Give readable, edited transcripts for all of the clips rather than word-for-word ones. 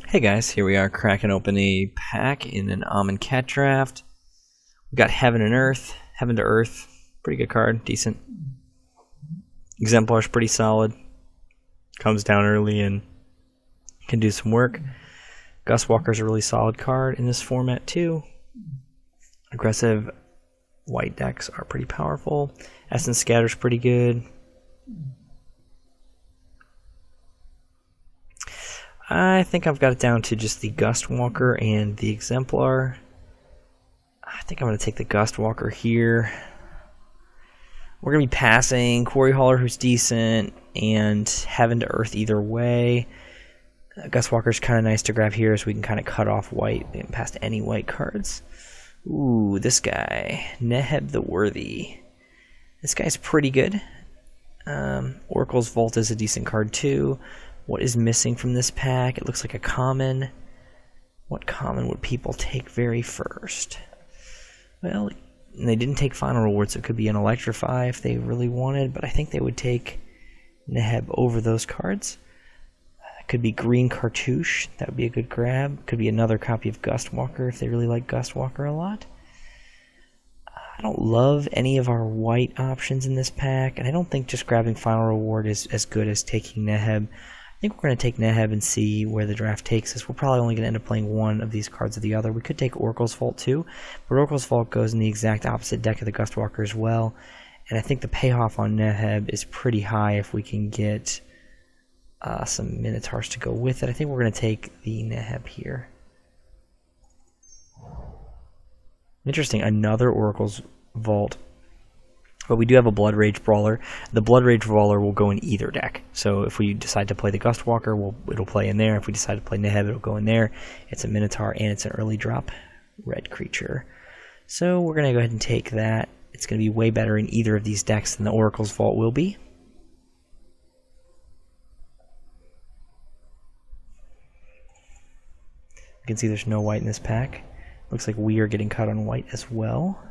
Hey guys, here we are cracking open a pack in an Amonkhet draft. We got Heaven and Earth, Heaven to Earth, pretty good card, decent. Exemplar's pretty solid, comes down early and can do some work. Gustwalker's a really solid card in this format too. Aggressive white decks are pretty powerful. Essence Scatter's pretty good. I think I've got it down to just the Gustwalker and the Exemplar. I think I'm going to take the Gustwalker here. We're going to be passing Quarry Hauler, who's decent, and Heaven to Earth either way. Gustwalker's kind of nice to grab here, so we can kind of cut off white and past any white cards. Ooh, this guy, Neheb the Worthy. This guy's pretty good. Oracle's Vault is a decent card too. What is missing from this pack? It looks like a common. What common would people take very first? Well, they didn't take Final Reward, so it could be an Electrify if they really wanted, but I think they would take Neheb over those cards. It could be Green Cartouche. That would be a good grab. Could be another copy of Gustwalker if they really like Gustwalker a lot. I don't love any of our white options in this pack, and I don't think just grabbing Final Reward is as good as taking Neheb. I think we're going to take Neheb and see where the draft takes us. We're probably only going to end up playing one of these cards or the other. We could take Oracle's Vault too, but Oracle's Vault goes in the exact opposite deck of the Gustwalker as well, and I think the payoff on Neheb is pretty high if we can get some Minotaurs to go with it. I think we're going to take the Neheb here. Interesting, another Oracle's Vault. But we do have a Blood Rage Brawler. The Blood Rage Brawler will go in either deck. So if we decide to play the Gustwalker, it'll play in there. If we decide to play Neheb, it'll go in there. It's a Minotaur and it's an early drop red creature. So we're going to go ahead and take that. It's going to be way better in either of these decks than the Oracle's Vault will be. You can see there's no white in this pack. Looks like we are getting cut on white as well.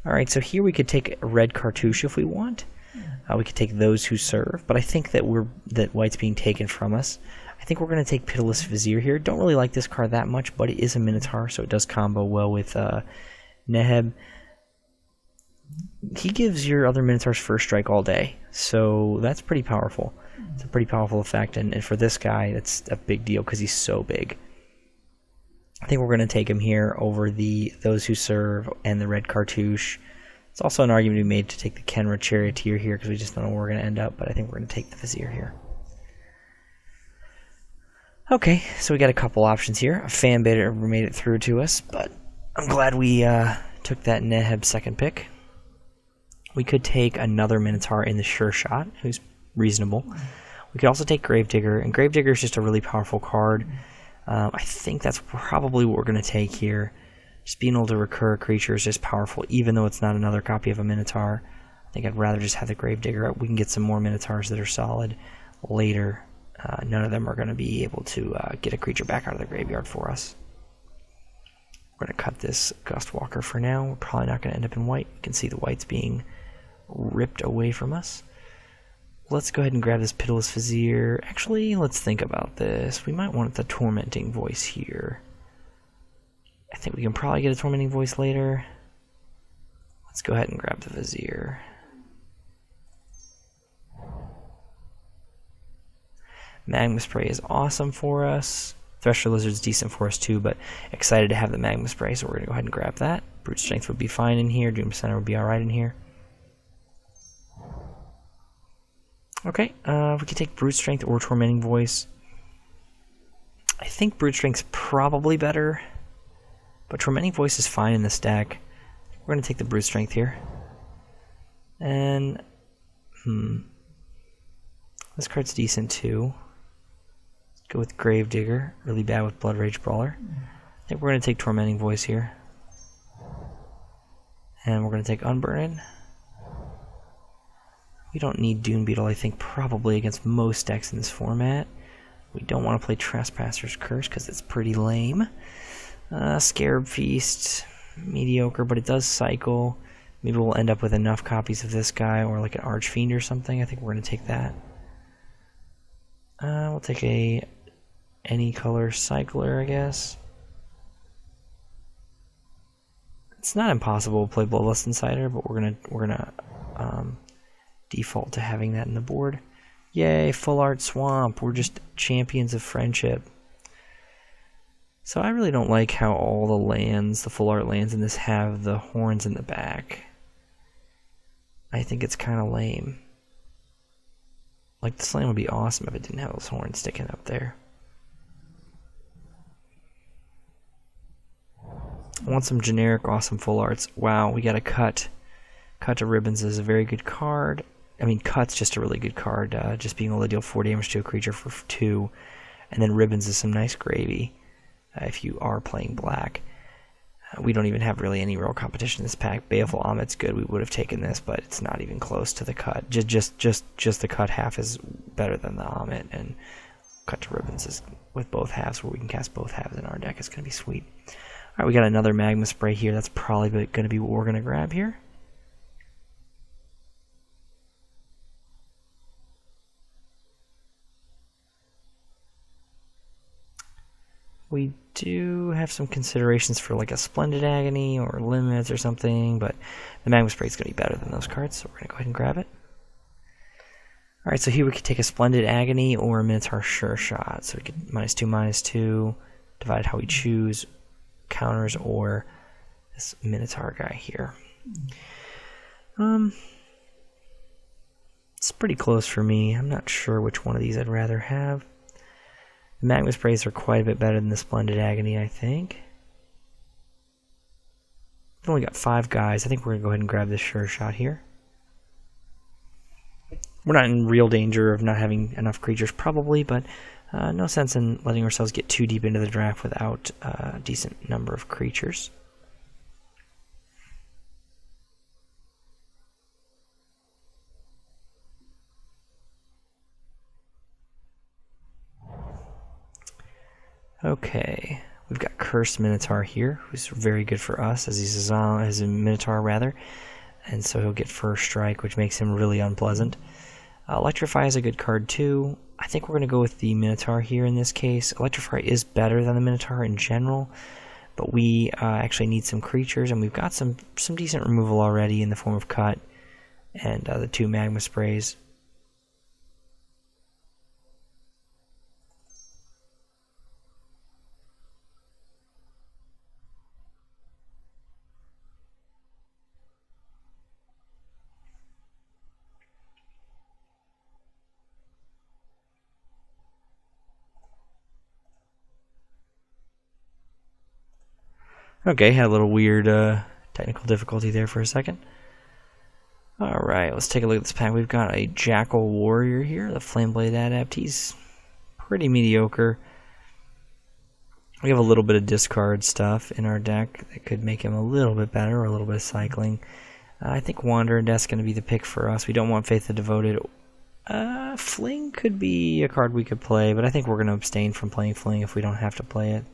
Alright, so here we could take a red Cartouche if we want. We could take Those Who Serve, but I think that white's being taken from us. I think we're going to take Pitiless Vizier here. Don't really like this card that much, but it is a Minotaur, so it does combo well with Neheb. He gives your other Minotaurs first strike all day, so that's pretty powerful. It's a pretty powerful effect, and for this guy, that's a big deal because he's so big. I think we're going to take him here over the Those Who Serve and the red Cartouche. It's also an argument to be made to take the Kenra Charioteer here because we just don't know where we're going to end up, but I think we're going to take the Vizier here. Okay, so we got a couple options here. A fan beta made it through to us, but I'm glad we took that Neheb second pick. We could take another Minotaur in the Sure Shot, who's reasonable. We could also take Gravedigger, and Gravedigger is just a really powerful card. I think that's probably what we're going to take here. Just being able to recur a creature is just powerful, even though it's not another copy of a Minotaur. I think I'd rather just have the Gravedigger. We can get some more Minotaurs that are solid later. None of them are going to be able to get a creature back out of the graveyard for us. We're going to cut this Gustwalker for now. We're probably not going to end up in white. You can see the whites being ripped away from us. Let's go ahead and grab this Pitiless Vizier. Actually, let's think about this. We might want the Tormenting Voice here. I think we can probably get a Tormenting Voice later. Let's go ahead and grab the Vizier. Magma Spray is awesome for us. Thresher Lizard's decent for us too, but excited to have the Magma Spray, so we're going to go ahead and grab that. Brute Strength would be fine in here. Doom Center would be alright in here. Okay, we could take Brute Strength or Tormenting Voice. I think Brute Strength's probably better, but Tormenting Voice is fine in this deck. We're going to take the Brute Strength here. And, this card's decent too. Let's go with Gravedigger, really bad with Blood Rage Brawler. I think we're going to take Tormenting Voice here. And we're going to take Unburden. We don't need Dune Beetle, I think, probably against most decks in this format. We don't want to play Trespasser's Curse because it's pretty lame. Scarab Feast, mediocre, but it does cycle. Maybe we'll end up with enough copies of this guy or like an Archfiend or something. I think we're going to take that. We'll take a any color cycler, I guess. It's not impossible to play Bloodlust Insider, but we're gonna default to having that in the board. Yay, full art swamp. We're just champions of friendship. So I really don't like how all the lands, the full art lands in this, have the horns in the back. I think it's kind of lame. Like, the slam would be awesome if it didn't have those horns sticking up there. I want some generic, awesome full arts. Wow, we got a cut. Cut to Ribbons is a very good card. I mean, Cut's just a really good card, just being able to deal 4 damage to a creature for 2. And then Ribbons is some nice gravy if you are playing black. We don't even have really any real competition in this pack. Baleful Amit's good. We would have taken this, but it's not even close to the cut. Just the cut half is better than the Amit, and Cut to Ribbons is with both halves, where we can cast both halves in our deck. It's going to be sweet. Alright, we got another Magma Spray here. That's probably going to be what we're going to grab here. We do have some considerations for like a Splendid Agony or Limits or something, but the Magma Spray is going to be better than those cards, so we're going to go ahead and grab it. Alright, so here we could take a Splendid Agony or a Minotaur Sure Shot. So we get -2/-2, divided how we choose, counters, or this Minotaur guy here. It's pretty close for me. I'm not sure which one of these I'd rather have. The Magma Sprays are quite a bit better than the Splendid Agony, I think. We've only got 5 guys. I think we're going to go ahead and grab this Sure Shot here. We're not in real danger of not having enough creatures, probably, but no sense in letting ourselves get too deep into the draft without a decent number of creatures. Okay, we've got Cursed Minotaur here, who's very good for us, as he's a Minotaur, rather, and so he'll get First Strike, which makes him really unpleasant. Electrify is a good card too. I think we're going to go with the Minotaur here in this case. Electrify is better than the Minotaur in general, but we actually need some creatures, and we've got some decent removal already in the form of Cut and the 2 Magma Sprays. Okay, had a little weird technical difficulty there for a second. Alright, let's take a look at this pack. We've got a Jackal Warrior here, the Flameblade Adept. He's pretty mediocre. We have a little bit of discard stuff in our deck that could make him a little bit better, or a little bit of cycling. I think Wander and Death's going to be the pick for us. We don't want Faith the Devoted. Fling could be a card we could play, but I think we're going to abstain from playing Fling if we don't have to play it.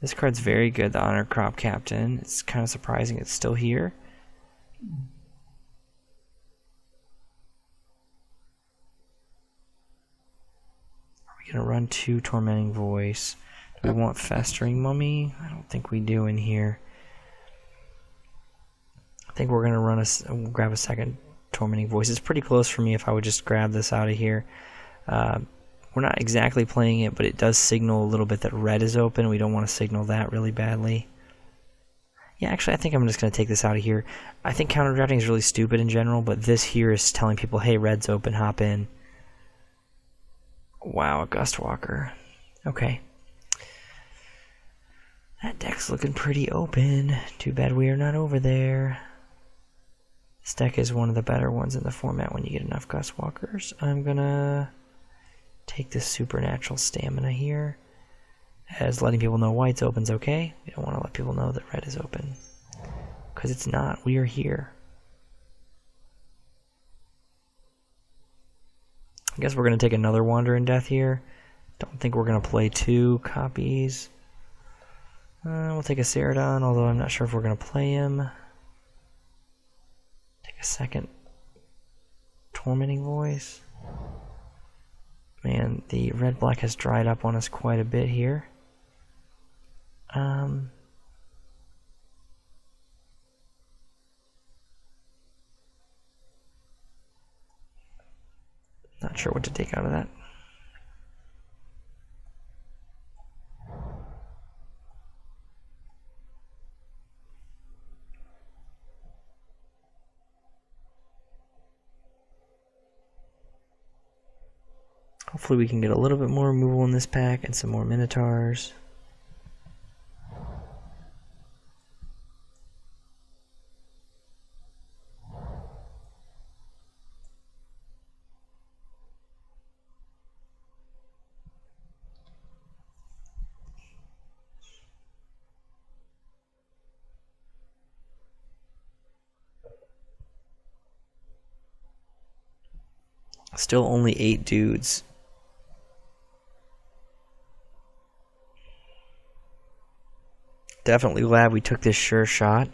This card's very good, the Honor Crop Captain. It's kind of surprising it's still here. Are we going to run 2 Tormenting Voice? Do we want Festering Mummy? I don't think we do in here. I think we're going to run grab a second Tormenting Voice. It's pretty close for me if I would just grab this out of here. We're not exactly playing it, but it does signal a little bit that red is open. We don't want to signal that really badly. Yeah, actually, I think I'm just going to take this out of here. I think counter drafting is really stupid in general, but this here is telling people, hey, red's open, hop in. Wow, a Gustwalker. Okay. That deck's looking pretty open. Too bad we are not over there. This deck is one of the better ones in the format when you get enough Gustwalkers. I'm going to take this Supernatural Stamina here, as letting people know white's open's okay. We don't want to let people know that red is open, because it's not. We are here. I guess we're going to take another Wander in Death here. Don't think we're going to play 2 copies. We'll take a Ceradon, although I'm not sure if we're going to play him. Take a second Tormenting Voice. Man, the red-black has dried up on us quite a bit here. Not sure what to take out of that. Hopefully we can get a little bit more removal in this pack and some more Minotaurs. Still only 8 dudes. Definitely glad we took this sure shot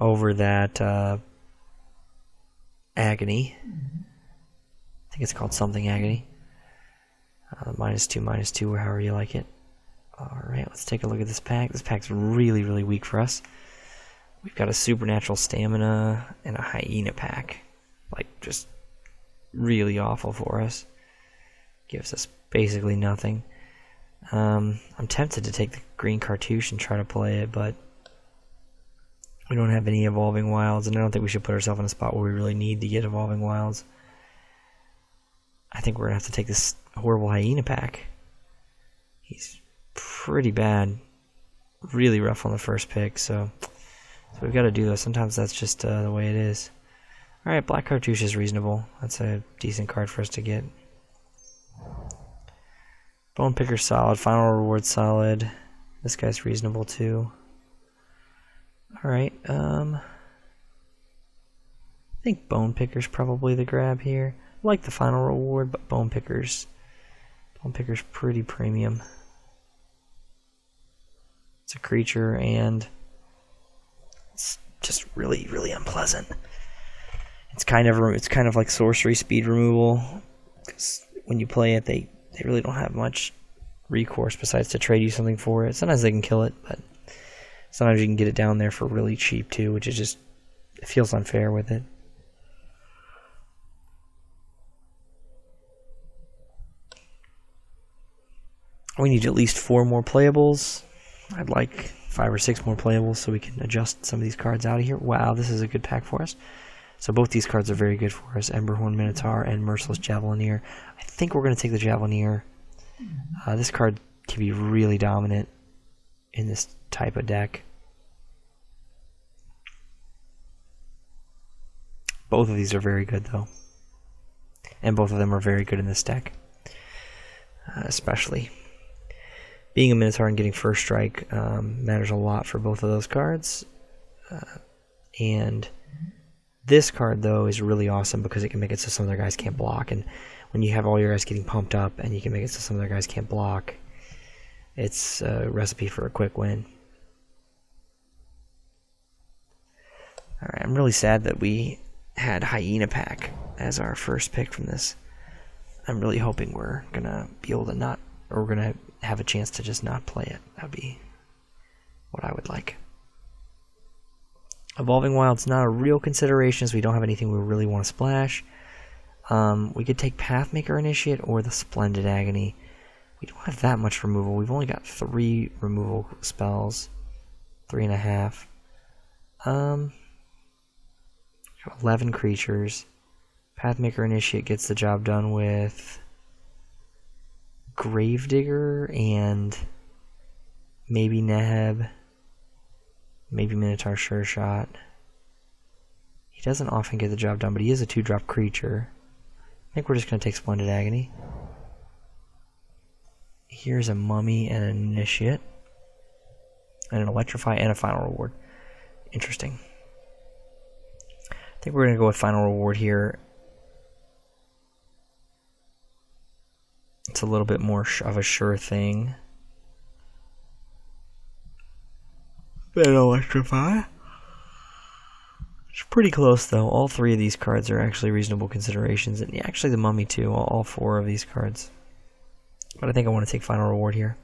over that agony. I think it's called something agony. -2, or however you like it. Alright, let's take a look at this pack. This pack's really, really weak for us. We've got a supernatural stamina and a hyena pack. Like, just really awful for us. Gives us basically nothing. I'm tempted to take the green cartouche and try to play it, but we don't have any evolving wilds, and I don't think we should put ourselves in a spot where we really need to get evolving wilds. I think we're going to have to take this horrible hyena pack. He's pretty bad. Really rough on the first pick, so we've got to do this. Sometimes that's just the way it is. Alright, black cartouche is reasonable. That's a decent card for us to get. Bone Picker's solid. Final Reward solid. This guy's reasonable too. Alright, I think Bone Picker's probably the grab here. I like the Final Reward, but Bone Picker's pretty premium. It's a creature and it's just really, really unpleasant. It's kind of like sorcery speed removal, because when you play it, they really don't have much recourse besides to trade you something for it. Sometimes they can kill it, but sometimes you can get it down there for really cheap too, which is just, it feels unfair with it. We need at least 4 more playables. I'd like 5 or 6 more playables so we can adjust some of these cards out of here. Wow, this is a good pack for us. So both these cards are very good for us. Emberhorn Minotaur and Merciless Javelineer. I think we're going to take the Javelineer. This card can be really dominant in this type of deck. Both of these are very good though. And both of them are very good in this deck. Especially. Being a Minotaur and getting first strike matters a lot for both of those cards. And this card, though, is really awesome because it can make it so some of their guys can't block. And when you have all your guys getting pumped up and you can make it so some of their guys can't block, it's a recipe for a quick win. Alright, I'm really sad that we had Hyena Pack as our first pick from this. I'm really hoping we're going to be able to not, or we're going to have a chance to just not play it. That would be what I would like. Evolving Wild's not a real consideration as we don't have anything we really want to splash. We could take Pathmaker Initiate or the Splendid Agony. We don't have that much removal. We've only got 3 removal spells. 3.5. 11 creatures. Pathmaker Initiate gets the job done with Gravedigger and maybe Neheb. Maybe Minotaur Sure Shot. He doesn't often get the job done, but he is a 2-drop creature. I think we're just going to take Splendid Agony. Here's a Mummy and an Initiate. And an Electrify and a Final Reward. Interesting. I think we're going to go with Final Reward here. It's a little bit more of a sure thing than Electrify. It's pretty close though. All three of these cards are actually reasonable considerations, and actually the mummy too. All four of these cards. But I think I want to take final reward here.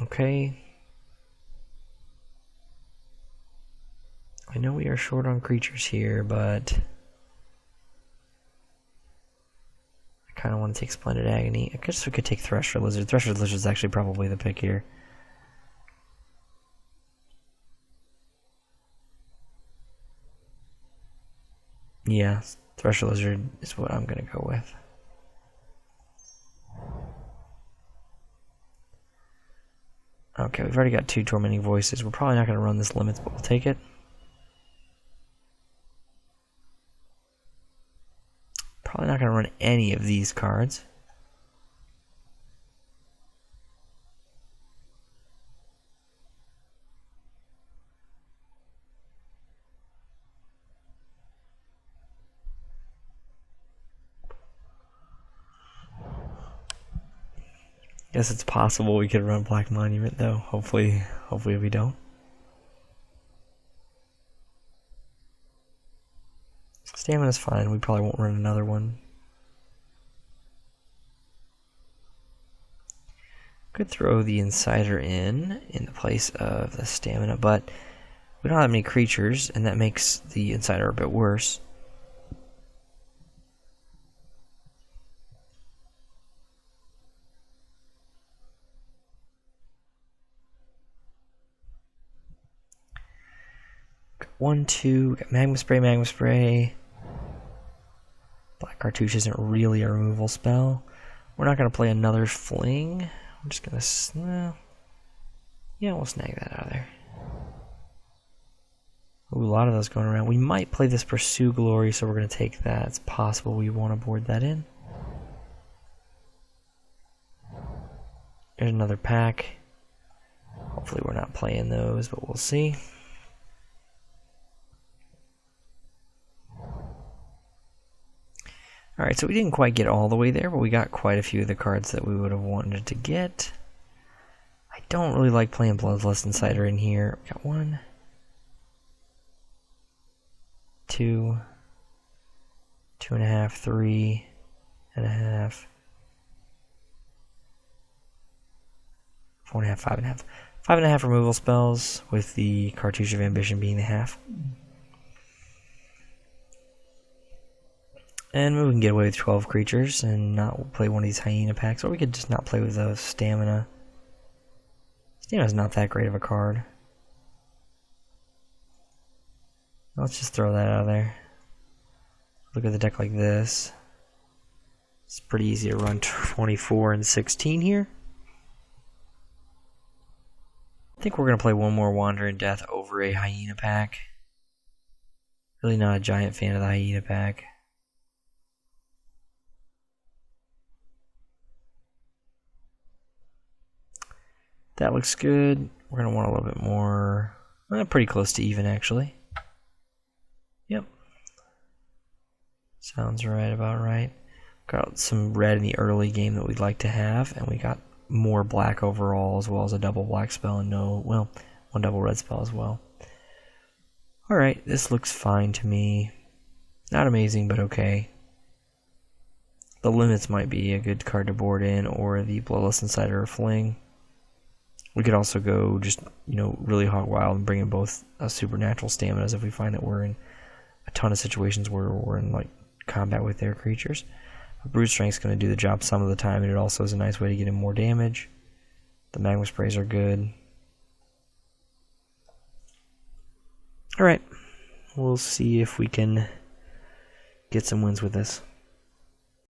Okay. I know we are short on creatures here, but I kind of want to take Splendid Agony. I guess we could take Thresher Lizard. Thresher Lizard is actually probably the pick here. Yeah, Thresher Lizard is what I'm going to go with. Okay, we've already got 2 Tormenting Voices. We're probably not going to run this limits, but we'll take it. Probably not going to run any of these cards. Guess it's possible we could run Black Monument though. Hopefully we don't. Stamina's fine. We probably won't run another one. Could throw the Insider in the place of the Stamina, but we don't have many creatures, and that makes the Insider a bit worse. Got 1, 2, got Magma Spray, Magma Spray. Black Cartouche isn't really a removal spell. We're not going to play another Fling. I'm just going to... yeah, we'll snag that out of there. Ooh, a lot of those going around. We might play this Pursue Glory, so we're going to take that. It's possible we want to board that in. There's another pack. Hopefully we're not playing those, but we'll see. Alright, so we didn't quite get all the way there, but we got quite a few of the cards that we would have wanted to get. I don't really like playing Bloodlust Insider in here. We got 1, 2, 2.5, 3.5, 4.5, 5.5. 5.5 removal spells, with the Cartouche of Ambition being the half. And we can get away with 12 creatures and not play one of these Hyena packs, or we could just not play with the Stamina. Stamina's not that great of a card. Let's just throw that out of there. Look at the deck like this. It's pretty easy to run 24 and 16 here. I think we're going to play one more Wandering Death over a Hyena pack. Really not a giant fan of the Hyena pack. That looks good. We're going to want a little bit more. Pretty close to even, actually. Yep. Sounds right, about right. Got some red in the early game that we'd like to have, and we got more black overall, as well as a double black spell and one double red spell as well. Alright, this looks fine to me. Not amazing, but okay. The limits might be a good card to board in, or the Bloodlust Insider or Fling. We could also go just, really hog wild and bring in both supernatural staminas if we find that we're in a ton of situations where we're in combat with their creatures. But Brute Strength's going to do the job some of the time, and it also is a nice way to get in more damage. The Magma Sprays are good. Alright, we'll see if we can get some wins with this.